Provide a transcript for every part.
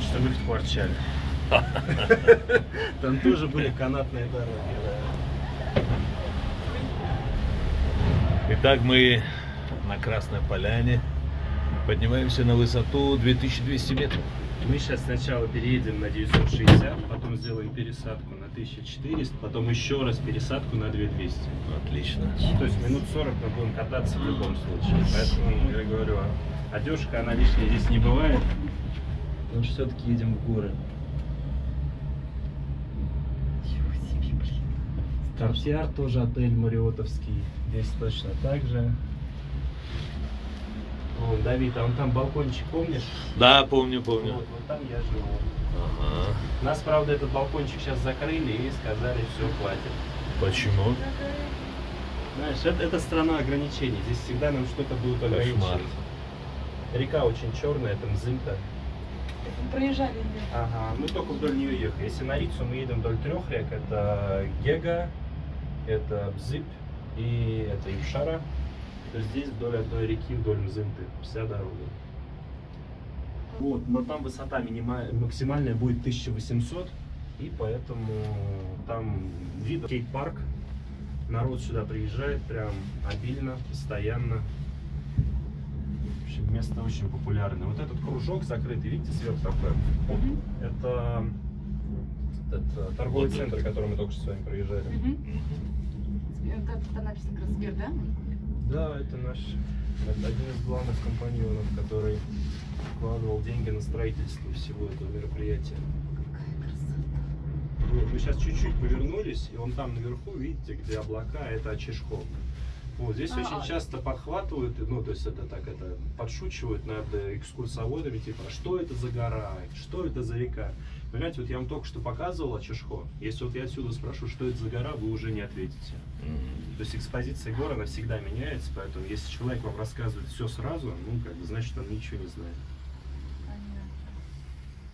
чтобы их творчали. Там тоже были канатные дороги. Итак, мы на Красной Поляне поднимаемся на высоту 2200 метров. Мы сейчас сначала переедем на 960, потом сделаем пересадку на 1400, потом еще раз пересадку на 2200. Отлично. То есть минут 40 мы будем кататься в любом случае. Поэтому я говорю, одежка, она лишней здесь не бывает. Потому что все-таки едем в горы. Картьяр тоже отель мариотовский. Здесь точно так же. О, Давид, а он там балкончик, помнишь? Да, помню. Вот там я живу. Ага. Нас, правда, этот балкончик сейчас закрыли и сказали, все, хватит. Почему? Знаешь, это страна ограничений. Здесь всегда нам что-то будут ограничивать. Река очень черная, это Мзымта. Проезжали ее. Ага, мы только вдоль нее ехали. Если на Рицу мы едем вдоль 3 рек, это Гега, это Бзып и это Ившара. То здесь вдоль одной реки, вдоль Мзымты, вся дорога. Вот, но там высота максимальная будет 1800, и поэтому там видно скейт-парк. Народ сюда приезжает прям обильно, постоянно. В общем, место очень популярное. Вот этот кружок закрытый, видите, сверху такой? Это торговый центр, который мы только что с вами проезжали. Там написано Красбер, да? Да, это наш один из главных компаньонов, который вкладывал деньги на строительство всего этого мероприятия. Вот, мы сейчас чуть-чуть повернулись, и вон там наверху, видите, где облака, это Очишков. Вот здесь очень часто подхватывают, ну, то есть это подшучивают над экскурсоводами, типа, что это за гора, что это за река. Понимаете, вот я вам только что показывал Очишко. Если вот я отсюда спрошу, что это за гора, вы уже не ответите. То есть экспозиция гор, она всегда меняется, поэтому если человек вам рассказывает все сразу, ну, как бы, значит, он ничего не знает.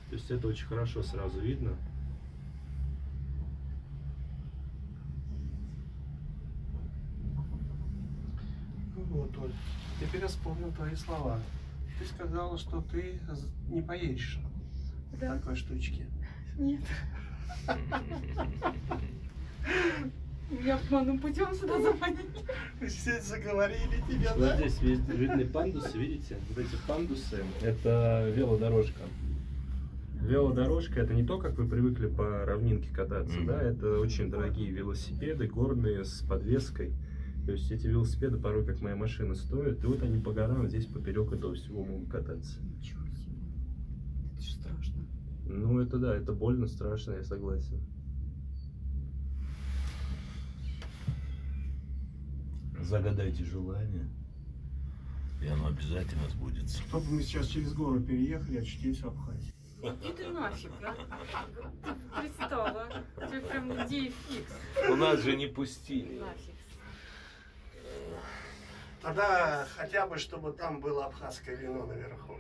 То есть это очень хорошо сразу видно. Вот, Оль, теперь я вспомнил твои слова. Ты сказала, что ты не поедешь в такой штучке. Нет. Меня обманным путем сюда заманили. Все заговорили тебя, Вот да? здесь видны пандусы, видите? Вот эти пандусы, это велодорожка. Велодорожка — это не то, как вы привыкли по равнинке кататься, да? Это очень дорогие велосипеды, горные, с подвеской. То есть эти велосипеды порой, как моя машина, стоят. И вот они по горам здесь поперек этого всего могут кататься. Ничего себе. Это же страшно. Ну это да, это больно, страшно, я согласен. Загадайте желание, и оно обязательно сбудется. Чтобы мы сейчас через гору переехали, очутились в Абхазии. Иди ты нафиг, а? Ты пристала. Тебе прям идея фикс. У нас же не пустили. Нафиг. Тогда хотя бы, чтобы там было абхазское вино наверху.